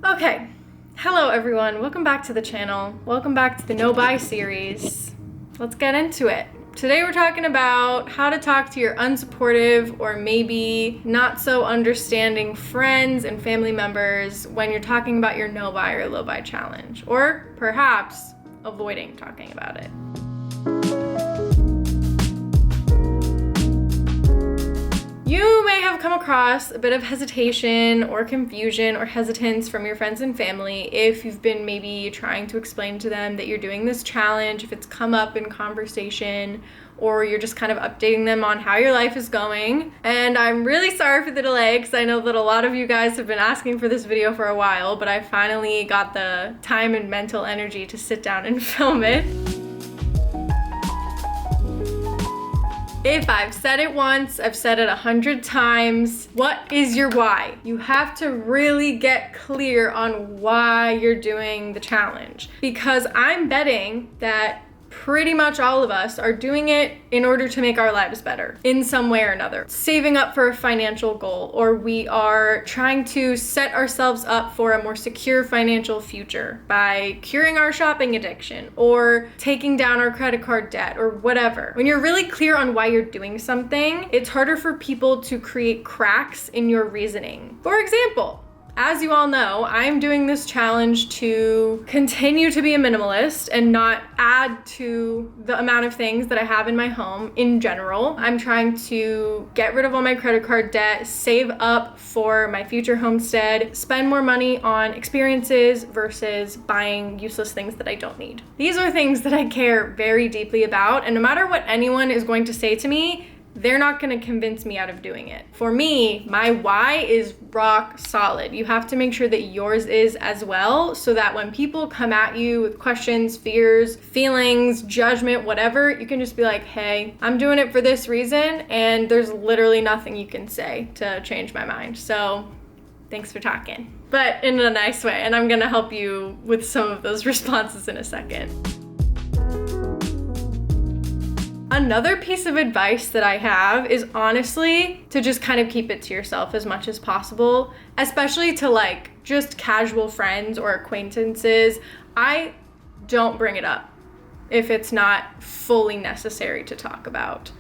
Okay, hello everyone, welcome back to the channel. Welcome back to the No Buy series. Let's get into it. Today we're talking about how to talk to your unsupportive or maybe not so understanding friends and family members when you're talking about your no buy or low buy challenge, or perhaps avoiding talking about it. You may have come across a bit of hesitation or confusion or hesitance from your friends and family if you've been maybe trying to explain to them that you're doing this challenge, if it's come up in conversation, or you're just kind of updating them on how your life is going. And I'm really sorry for the delay because I know that a lot of you guys have been asking for this video for a while, but I finally got the time and mental energy to sit down and film it. If I've said it once, I've said it 100 times. What is your why? You have to really get clear on why you're doing the challenge. Because I'm betting that pretty much all of us are doing it in order to make our lives better in some way or another. Saving up for a financial goal, or we are trying to set ourselves up for a more secure financial future by curing our shopping addiction or taking down our credit card debt or whatever. When you're really clear on why you're doing something, it's harder for people to create cracks in your reasoning. For example, as you all know, I'm doing this challenge to continue to be a minimalist and not add to the amount of things that I have in my home in general. I'm trying to get rid of all my credit card debt, save up for my future homestead, spend more money on experiences versus buying useless things that I don't need. These are things that I care very deeply about, and no matter what anyone is going to say to me, they're not going to convince me out of doing it. For me, my why is rock solid. You have to make sure that yours is as well, so that when people come at you with questions, fears, feelings, judgment, whatever, you can just be like, hey, I'm doing it for this reason, and there's literally nothing you can say to change my mind. So thanks for talking, but in a nice way. And I'm going to help you with some of those responses in a second. Another piece of advice that I have is honestly to just kind of keep it to yourself as much as possible, especially to like just casual friends or acquaintances. I don't bring it up if it's not fully necessary to talk about.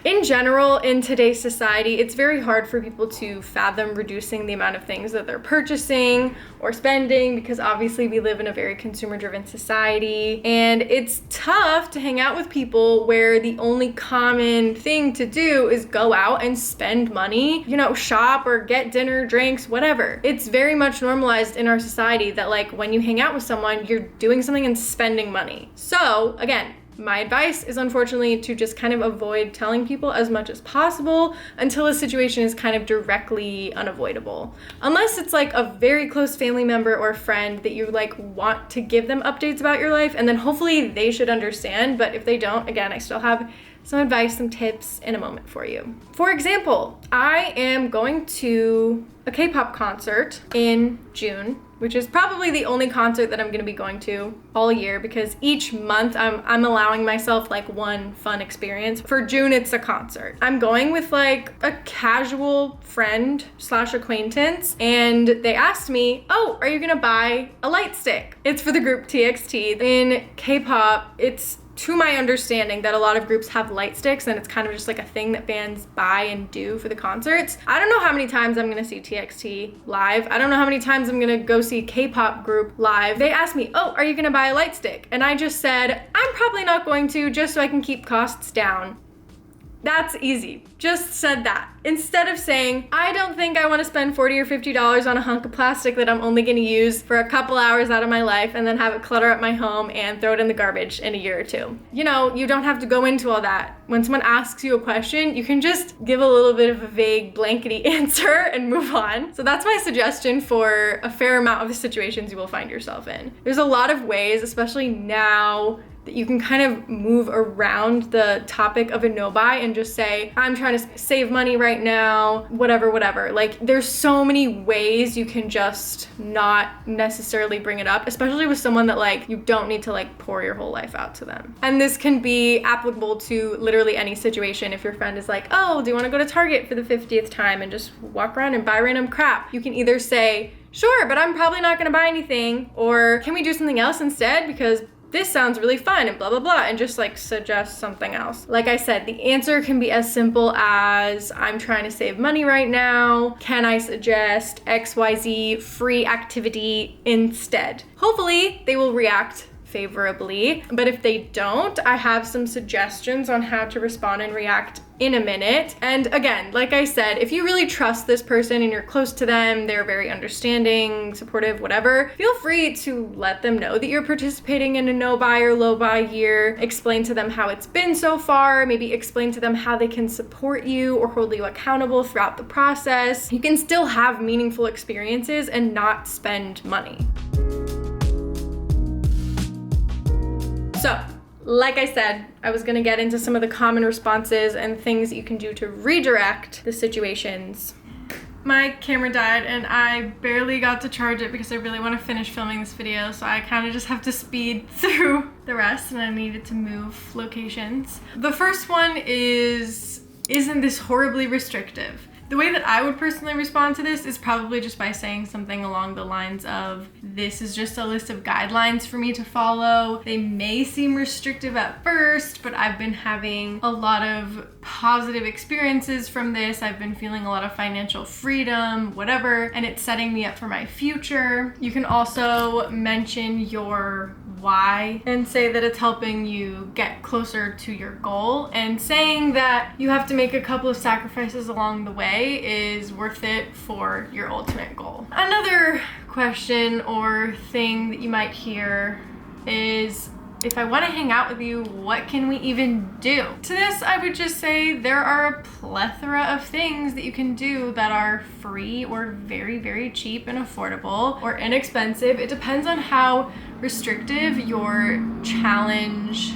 In general, in today's society, it's very hard for people to fathom reducing the amount of things that they're purchasing or spending because obviously we live in a very consumer-driven society, and it's tough to hang out with people where the only common thing to do is go out and spend money, shop or get dinner, drinks, whatever. It's very much normalized in our society that like when you hang out with someone, you're doing something and spending money. So again, my advice is unfortunately to just kind of avoid telling people as much as possible until a situation is kind of directly unavoidable. Unless it's like a very close family member or friend that you like want to give them updates about your life, and then hopefully they should understand. But if they don't, again, I still have some advice, some tips in a moment for you. For example, I am going to a K-pop concert in June, which is probably the only concert that I'm going to be going to all year because each month I'm allowing myself like one fun experience. For June, it's a concert. I'm going with like a casual friend / acquaintance, and they asked me, oh, are you going to buy a light stick? It's for the group TXT. In K-pop, it's to my understanding that a lot of groups have light sticks, and it's kind of just like a thing that fans buy and do for the concerts. I don't know how many times I'm gonna see TXT live. I don't know how many times I'm gonna go see K-pop group live. They asked me, oh, are you gonna buy a light stick? And I just said, I'm probably not going to, just so I can keep costs down. That's easy. Just said that. Instead of saying, I don't think I want to spend $40 or $50 on a hunk of plastic that I'm only going to use for a couple hours out of my life and then have it clutter up my home and throw it in the garbage in a year or two. You don't have to go into all that. When someone asks you a question, you can just give a little bit of a vague blankety answer and move on. So that's my suggestion for a fair amount of the situations you will find yourself in. There's a lot of ways, especially now, that you can kind of move around the topic of a no buy and just say, I'm trying to save money right now, whatever. Like, there's so many ways you can just not necessarily bring it up, especially with someone that like you don't need to like pour your whole life out to them. And this can be applicable to literally any situation. If your friend is like, oh, do you want to go to Target for the 50th time and just walk around and buy random crap? You can either say, sure, but I'm probably not gonna buy anything, or can we do something else instead because this sounds really fun and blah, blah, blah, and just like suggest something else. Like I said, the answer can be as simple as, I'm trying to save money right now. Can I suggest XYZ free activity instead? Hopefully they will react favorably, but if they don't, I have some suggestions on how to respond and react in a minute. And again, like I said, if you really trust this person and you're close to them, they're very understanding, supportive, whatever, feel free to let them know that you're participating in a no buy or low buy year. Explain to them how it's been so far. Maybe explain to them how they can support you or hold you accountable throughout the process. You can still have meaningful experiences and not spend money. So, like I said, I was gonna get into some of the common responses and things that you can do to redirect the situations. My camera died and I barely got to charge it because I really want to finish filming this video, so I kind of just have to speed through the rest and I needed to move locations. The first one is, isn't this horribly restrictive? The way that I would personally respond to this is probably just by saying something along the lines of, this is just a list of guidelines for me to follow. They may seem restrictive at first, but I've been having a lot of positive experiences from this. I've been feeling a lot of financial freedom, whatever, and it's setting me up for my future. You can also mention your why and say that it's helping you get closer to your goal, and saying that you have to make a couple of sacrifices along the way is worth it for your ultimate goal. Another question or thing that you might hear is, if I want to hang out with you, what can we even do? To this, I would just say there are a plethora of things that you can do that are free or very, very cheap and affordable or inexpensive. It depends on how restrictive your challenge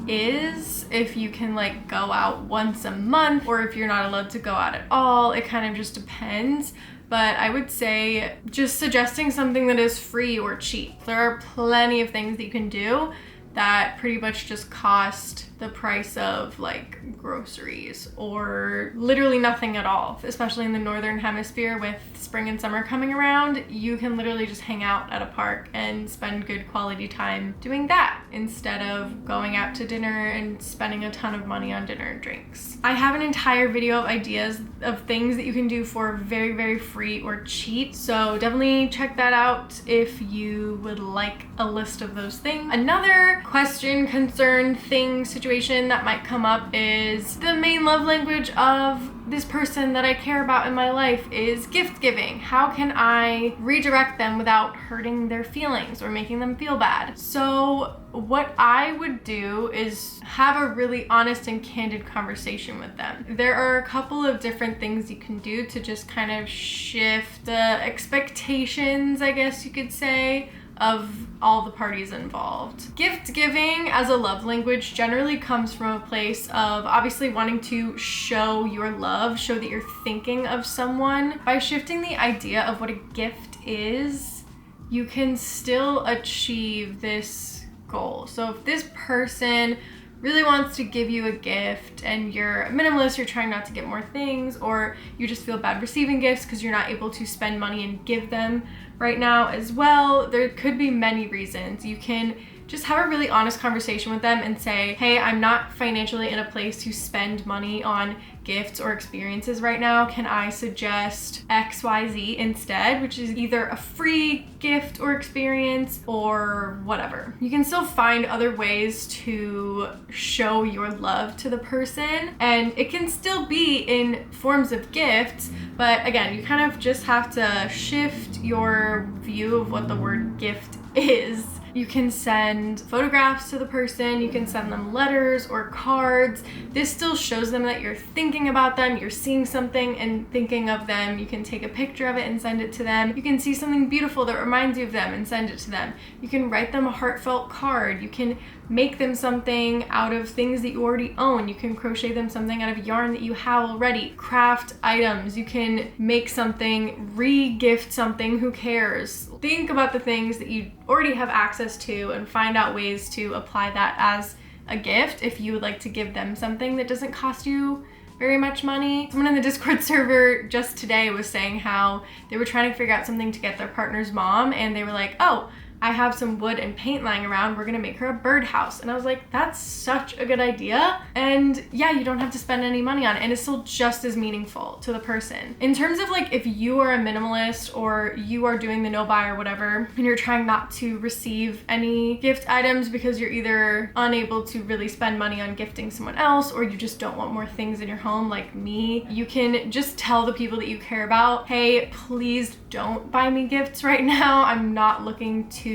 is. If you can like go out once a month or if you're not allowed to go out at all, it kind of just depends. But I would say just suggesting something that is free or cheap. There are plenty of things that you can do that pretty much just cost the price of like groceries or literally nothing at all. Especially in the northern hemisphere with spring and summer coming around, you can literally just hang out at a park and spend good quality time doing that instead of going out to dinner and spending a ton of money on dinner and drinks. I have an entire video of ideas of things that you can do for very, very free or cheap, so definitely check that out if you would like a list of those things. Another question, concern, thing, situation that might come up is, the main love language of this person that I care about in my life is gift giving. How can I redirect them without hurting their feelings or making them feel bad? So what I would do is have a really honest and candid conversation with them. There are a couple of different things you can do to just kind of shift the expectations, I guess you could say, of all the parties involved. Gift giving as a love language generally comes from a place of obviously wanting to show your love, show that you're thinking of someone. By shifting the idea of what a gift is, you can still achieve this goal. So if this person really wants to give you a gift and you're a minimalist, you're trying not to get more things, or you just feel bad receiving gifts because you're not able to spend money and give them right now as well, there could be many reasons. You can just have a really honest conversation with them and say, hey, I'm not financially in a place to spend money on gifts or experiences right now. Can I suggest XYZ instead, which is either a free gift or experience or whatever. You can still find other ways to show your love to the person, and it can still be in forms of gifts, but again, you kind of just have to shift your view of what the word gift is. You can send photographs to the person, you can send them letters or cards. This still shows them that you're thinking about them, you're seeing something and thinking of them. You can take a picture of it and send it to them. You can see something beautiful that reminds you of them and send it to them. You can write them a heartfelt card. You can make them something out of things that you already own. You can crochet them something out of yarn that you have already. Craft items. You can make something, re-gift something, who cares? Think about the things that you already have access to and find out ways to apply that as a gift if you would like to give them something that doesn't cost you very much money. Someone in the Discord server just today was saying how they were trying to figure out something to get their partner's mom, and they were like, oh, I have some wood and paint lying around, we're gonna make her a birdhouse. And I was like, that's such a good idea. And yeah, you don't have to spend any money on it, and it's still just as meaningful to the person. In terms of like, if you are a minimalist or you are doing the no buy or whatever, and you're trying not to receive any gift items because you're either unable to really spend money on gifting someone else, or you just don't want more things in your home like me, you can just tell the people that you care about, hey, please don't buy me gifts right now. I'm not looking to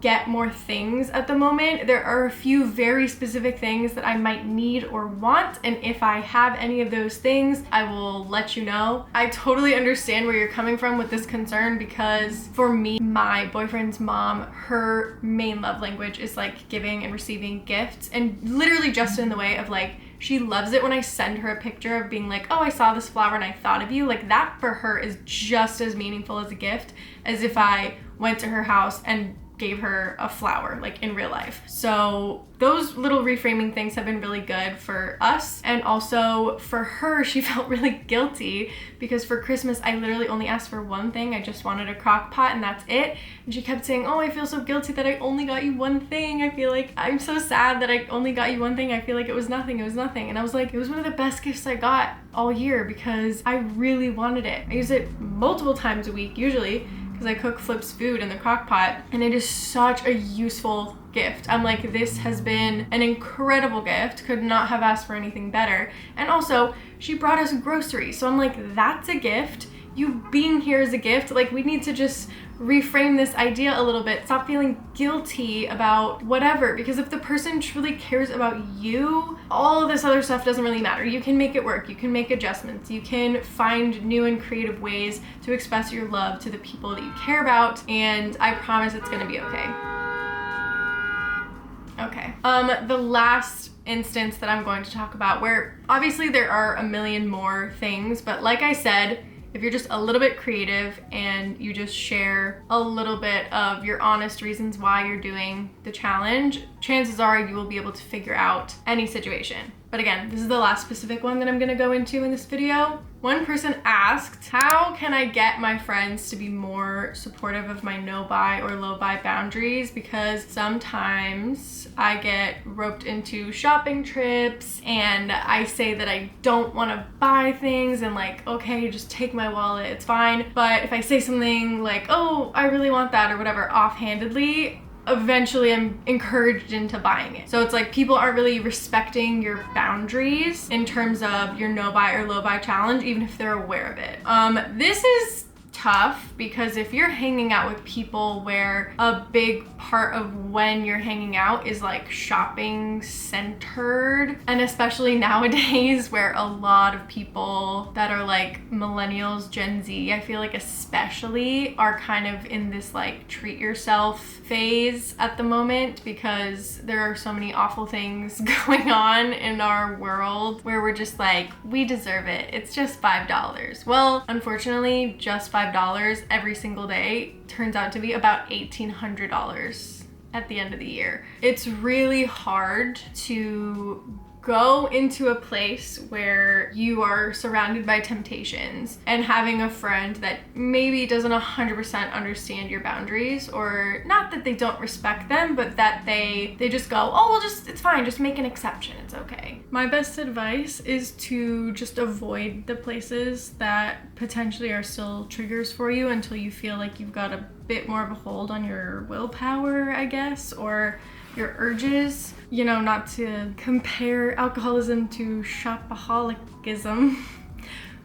get more things at the moment. There are a few very specific things that I might need or want, and if I have any of those things, I will let you know. I totally understand where you're coming from with this concern, because for me, my boyfriend's mom, her main love language is like giving and receiving gifts, and literally just in the way of like, she loves it when I send her a picture of being like, oh, I saw this flower and I thought of you. Like, that for her is just as meaningful as a gift as if I went to her house and gave her a flower, like in real life. So those little reframing things have been really good for us. And also for her, she felt really guilty because for Christmas, I literally only asked for one thing. I just wanted a crock pot and that's it. And she kept saying, oh, I feel so guilty that I only got you one thing. I feel like I'm so sad that I only got you one thing. I feel like it was nothing. It was nothing. And I was like, it was one of the best gifts I got all year because I really wanted it. I use it multiple times a week usually, because I cook Flip's food in the crock pot, and it is such a useful gift. I'm like, this has been an incredible gift, could not have asked for anything better. And also, she brought us groceries, so I'm like, that's a gift. You being here is a gift. Like, we need to just reframe this idea a little bit. Stop feeling guilty about whatever, because if the person truly cares about you, all of this other stuff doesn't really matter. You can make it work. You can make adjustments. You can find new and creative ways to express your love to the people that you care about, and I promise it's gonna be okay. Okay. The last instance that I'm going to talk about, where obviously there are a million more things, but like I said, if you're just a little bit creative and you just share a little bit of your honest reasons why you're doing the challenge, chances are you will be able to figure out any situation. But again, this is the last specific one that I'm gonna go into in this video. One person asked, how can I get my friends to be more supportive of my no buy or low buy boundaries? Because sometimes I get roped into shopping trips and I say that I don't wanna buy things and like, okay, just take my wallet, it's fine. But if I say something like, oh, I really want that or whatever offhandedly, eventually I'm encouraged into buying it. So it's like people aren't really respecting your boundaries in terms of your no buy or low buy challenge, even if they're aware of it. This is tough because if you're hanging out with people where a big part of when you're hanging out is like shopping centered, and especially nowadays where a lot of people that are like millennials, Gen Z, I feel like especially are kind of in this like treat yourself phase at the moment because there are so many awful things going on in our world where we're just like, we deserve it. It's just $5. Well, unfortunately, just $5 every single day turns out to be about $1,800 at the end of the year. It's really hard to go into a place where you are surrounded by temptations and having a friend that maybe doesn't 100% understand your boundaries, or not that they don't respect them, but that they just go, oh, well, just, it's fine, just make an exception, it's okay. My best advice is to just avoid the places that potentially are still triggers for you until you feel like you've got a bit more of a hold on your willpower, I guess, or your urges. You know, not to compare alcoholism to shopaholicism,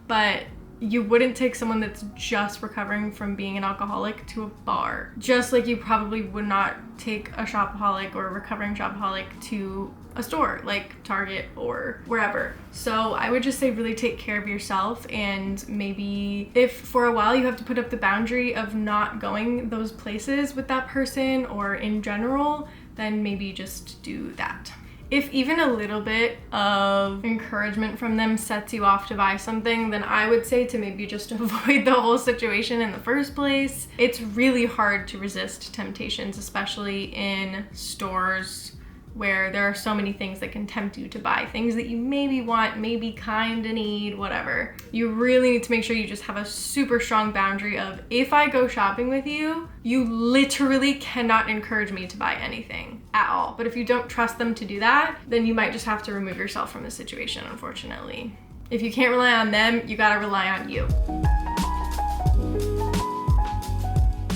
but you wouldn't take someone that's just recovering from being an alcoholic to a bar. Just like you probably would not take a shopaholic or a recovering shopaholic to a store like Target or wherever. So I would just say really take care of yourself, and maybe if for a while you have to put up the boundary of not going those places with that person or in general, then maybe just do that. If even a little bit of encouragement from them sets you off to buy something, then I would say to maybe just avoid the whole situation in the first place. It's really hard to resist temptations, especially in stores where there are so many things that can tempt you to buy things that you maybe want, maybe kind of need, whatever. You really need to make sure you just have a super strong boundary of, if I go shopping with you, you literally cannot encourage me to buy anything at all. But if you don't trust them to do that, then you might just have to remove yourself from the situation, unfortunately. If you can't rely on them, you gotta rely on you.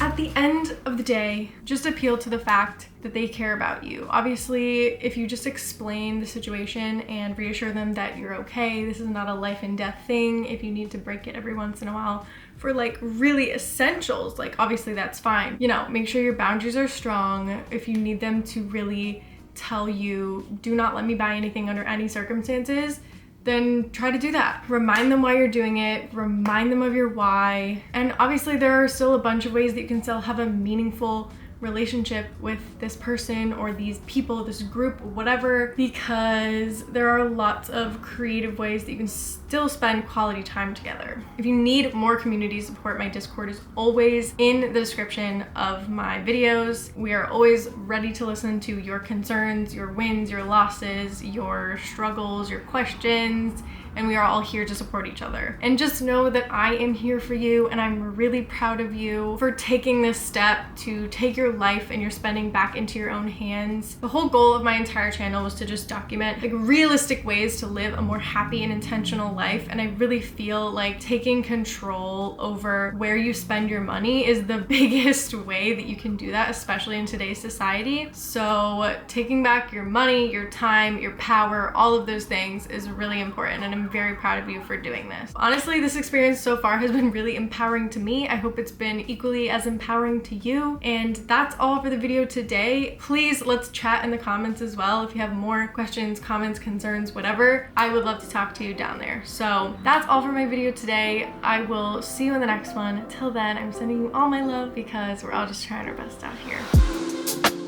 At the end of the day, just appeal to the fact that they care about you. Obviously, if you just explain the situation and reassure them that you're okay, this is not a life and death thing. If you need to break it every once in a while for like really essentials, like obviously that's fine. You know, make sure your boundaries are strong. If you need them to really tell you, do not let me buy anything under any circumstances, then try to do that. Remind them why you're doing it, remind them of your why. And obviously there are still a bunch of ways that you can still have a meaningful relationship with this person or these people, this group, whatever, because there are lots of creative ways that you can still spend quality time together. If you need more community support, my Discord is always in the description of my videos. We are always ready to listen to your concerns, your wins, your losses, your struggles, your questions, and we are all here to support each other. And just know that I am here for you, and I'm really proud of you for taking this step to take your life and your spending back into your own hands. The whole goal of my entire channel was to just document like realistic ways to live a more happy and intentional life, and I really feel like taking control over where you spend your money is the biggest way that you can do that, especially in today's society. So taking back your money, your time, your power, all of those things is really important, and I'm very proud of you for doing this. Honestly, this experience so far has been really empowering to me. I hope it's been equally as empowering to you. And that's all for the video today. Please, let's chat in the comments as well. If you have more questions, comments, concerns, whatever, I would love to talk to you down there. So that's all for my video today. I will see you in the next one. Till then, I'm sending you all my love because we're all just trying our best out here.